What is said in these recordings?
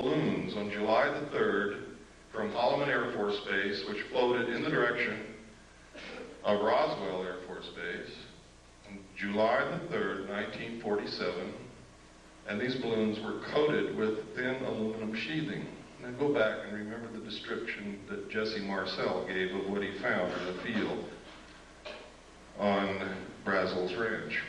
balloons on July the 3rd from Holloman Air Force Base, which floated in the direction of Roswell Air Force Base on July the 3rd, 1947, and these balloons were coated with thin aluminum sheathing. Now go back and remember the description that Jesse Marcel gave of what he found in the field on Brazel's Ranch.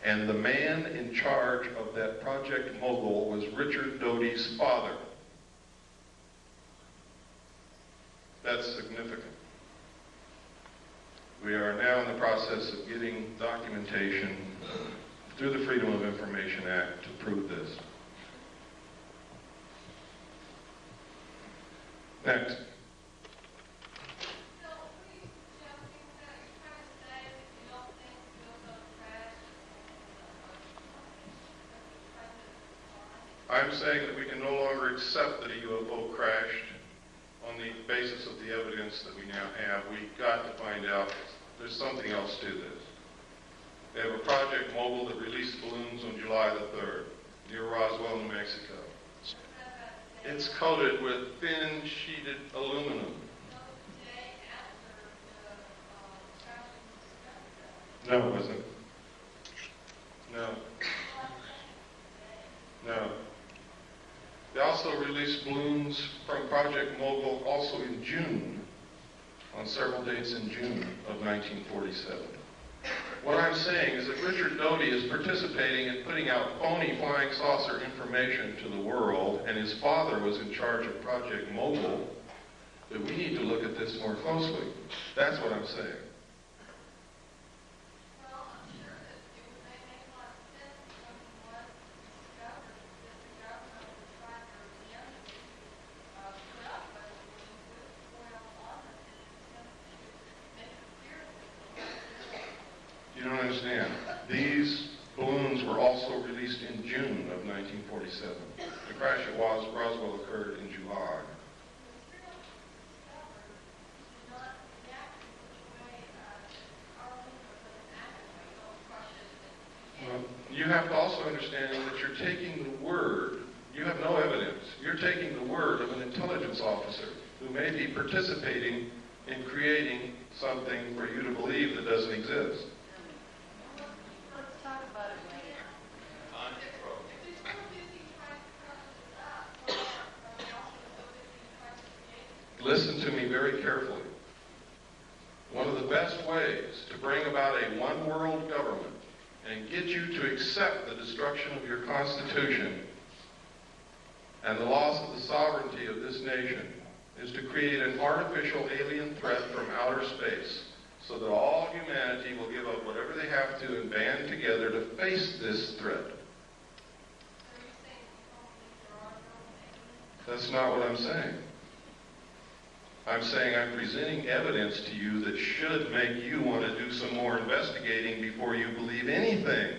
And the man in charge of that Project Mogul was Richard Doty's father. That's significant. We are now in the process of getting documentation through the Freedom of Information Act to prove this. Next. I'm saying that we can no longer accept that a UFO crashed on the basis of the evidence that we now have. We've got to find out there's something else to this. They have a Project Mogul that released balloons on July the 3rd near Roswell, New Mexico. It's coated with thin sheeted aluminum. No, it wasn't. No. No. They also released balloons from Project Mogul also in June, on several dates in June of 1947. What I'm saying is that Richard Doty is participating in putting out phony flying saucer information to the world, and his father was in charge of Project Mogul, that we need to look at this more closely. That's what I'm saying. These balloons were also released in June of 1947. The crash at Roswell occurred in July. Well, you have to also understand that you're taking the word, you have no evidence, you're taking the word of an intelligence officer who may be participating in creating something for you to believe that doesn't exist. Listen to me very carefully. One of the best ways to bring about a one-world government and get you to accept the destruction of your Constitution and the loss of the sovereignty of this nation is to create an artificial alien threat from outer space so that all humanity will give up whatever they have to and band together to face this threat. That's not what I'm saying. I'm saying I'm presenting evidence to you that should make you want to do some more investigating before you believe anything.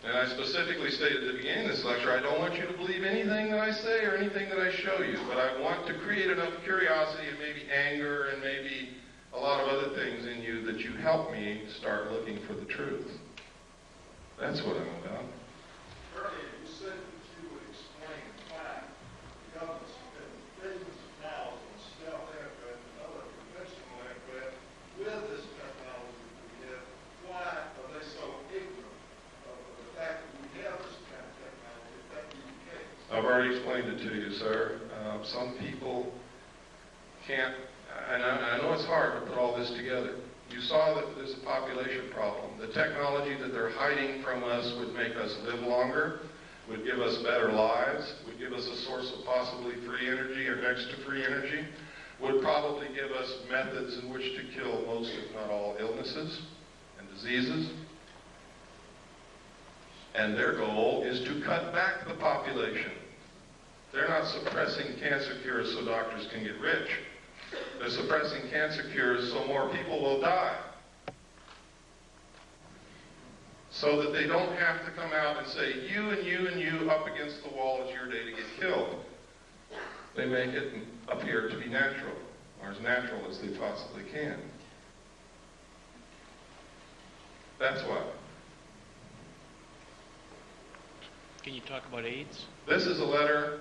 And I specifically stated at the beginning of this lecture, I don't want you to believe anything that I say or anything that I show you, but I want to create enough curiosity and maybe anger and maybe a lot of other things in you that you help me start looking for the truth. That's what I'm about. Earlier, you said that you would explain why the government spent billions of dollars on stealth aircraft and other conventional aircraft with this technology that we have. Why are they so ignorant of the fact that we have this kind of technology? That be the case. I've already explained it to you, sir. Some people can't, and I know it's hard to put all this together. You saw that there's a population problem. The technology that they're hiding from us would make us live longer, would give us better lives, would give us a source of possibly free energy or next to free energy, would probably give us methods in which to kill most, if not all, illnesses and diseases. And their goal is to cut back the population. They're not suppressing cancer cures so doctors can get rich. They're suppressing cancer cures so more people will die. So that they don't have to come out and say, you and you and you up against the wall, it's your day to get killed. They make it appear to be natural, or as natural as they possibly can. That's why. Can you talk about AIDS? This is a letter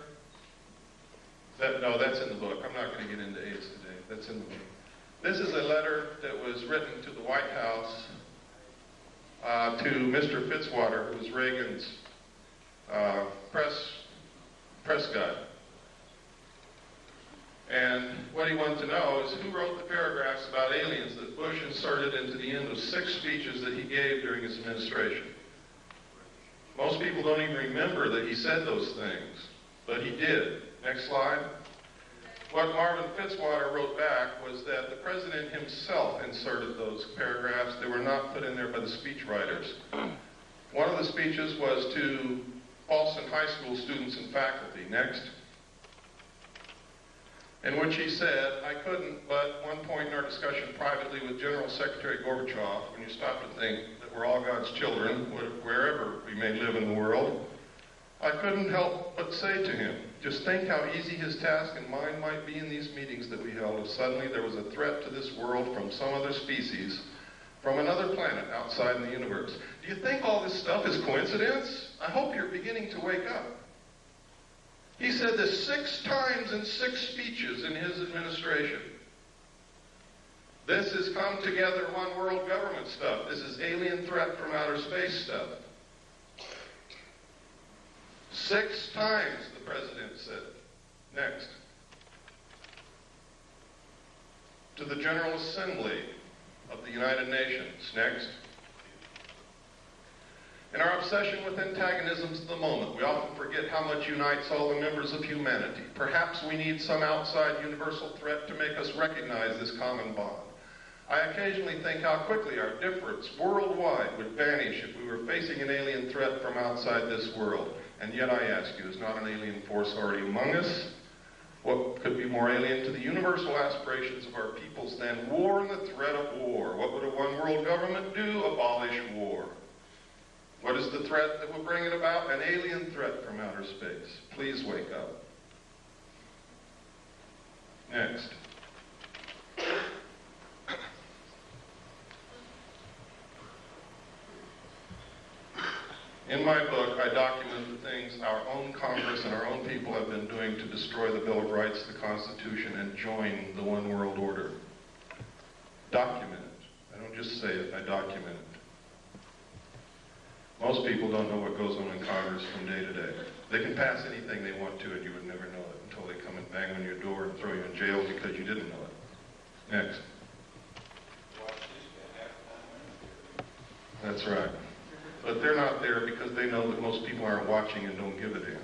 no, that's in the book. I'm not going to get into AIDS today. That's in the book. This is a letter that was written to the White House to Mr. Fitzwater, who was Reagan's press guy. And what he wanted to know is who wrote the paragraphs about aliens that Bush inserted into the end of 6 speeches that he gave during his administration. Most people don't even remember that he said those things, but he did. Next slide. What Marvin Fitzwater wrote back was that the president himself inserted those paragraphs. They were not put in there by the speechwriters. One of the speeches was to Boston High School students and faculty. Next. In which he said, I couldn't, but one point in our discussion privately with General Secretary Gorbachev, when you stop to think that we're all God's children, wherever we may live in the world, I couldn't help but say to him, just think how easy his task and mine might be in these meetings that we held if suddenly there was a threat to this world from some other species, from another planet outside in the universe. Do you think all this stuff is coincidence? I hope you're beginning to wake up. He said this 6 times in 6 speeches in his administration. This is come together one world government stuff. This is alien threat from outer space stuff. 6 times, the president said. Next. To the General Assembly of the United Nations. Next. In our obsession with antagonisms of the moment, we often forget how much unites all the members of humanity. Perhaps we need some outside universal threat to make us recognize this common bond. I occasionally think how quickly our difference worldwide would vanish if we were facing an alien threat from outside this world. And yet I ask you, is not an alien force already among us? What could be more alien to the universal aspirations of our peoples than war and the threat of war? What would a one-world government do? Abolish war. What is the threat that will bring it about? An alien threat from outer space. Please wake up. Next. In my book, I document the things our own Congress and our own people have been doing to destroy the Bill of Rights, the Constitution, and join the one world order. Document it. I don't just say it, I document it. Most people don't know what goes on in Congress from day to day. They can pass anything they want to and you would never know it until they come and bang on your door and throw you in jail because you didn't know it. Next. That's right. But they're not there because they know that most people aren't watching and don't give a damn.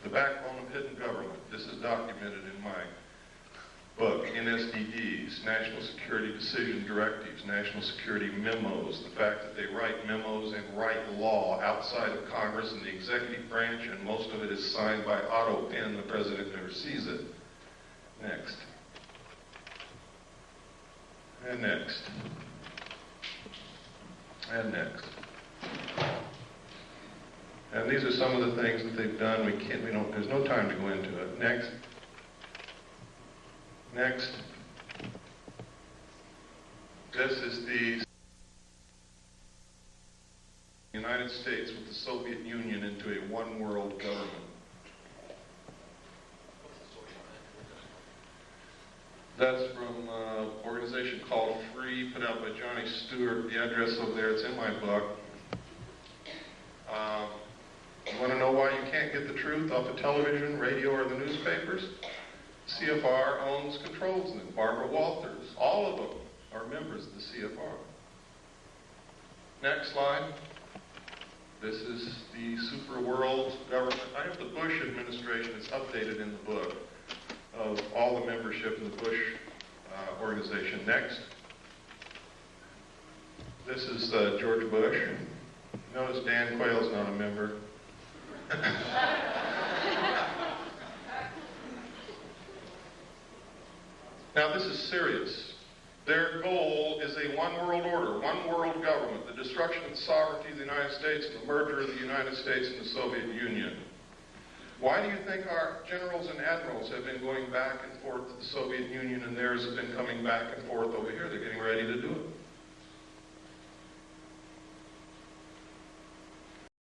The backbone of hidden government. This is documented in my book, NSDDs, National Security Decision Directives, National Security Memos, the fact that they write memos and write law outside of Congress and the executive branch, and most of it is signed by auto pen. The president never sees it. Next. And next. And next. And these are some of the things that they've done. There's no time to go into it. Next. Next. This is the United States with the Soviet Union into a one-world government. That's from an organization called Free, put out by Johnny Stewart. The address over there, it's in my book. You want to know why you can't get the truth off of television, radio, or the newspapers? CFR owns, controls them. Barbara Walters, all of them are members of the CFR. Next slide. This is the super world government. I have the Bush administration. It's updated in the book of all the membership in the Bush organization. Next. This is George Bush. Notice Dan Quayle's not a member. Now this is serious. Their goal is a one world order, one world government, the destruction of the sovereignty of the United States and the merger of the United States and the Soviet Union. Why do you think our generals and admirals have been going back and forth to the Soviet Union and theirs have been coming back and forth over here? They're getting ready to do it.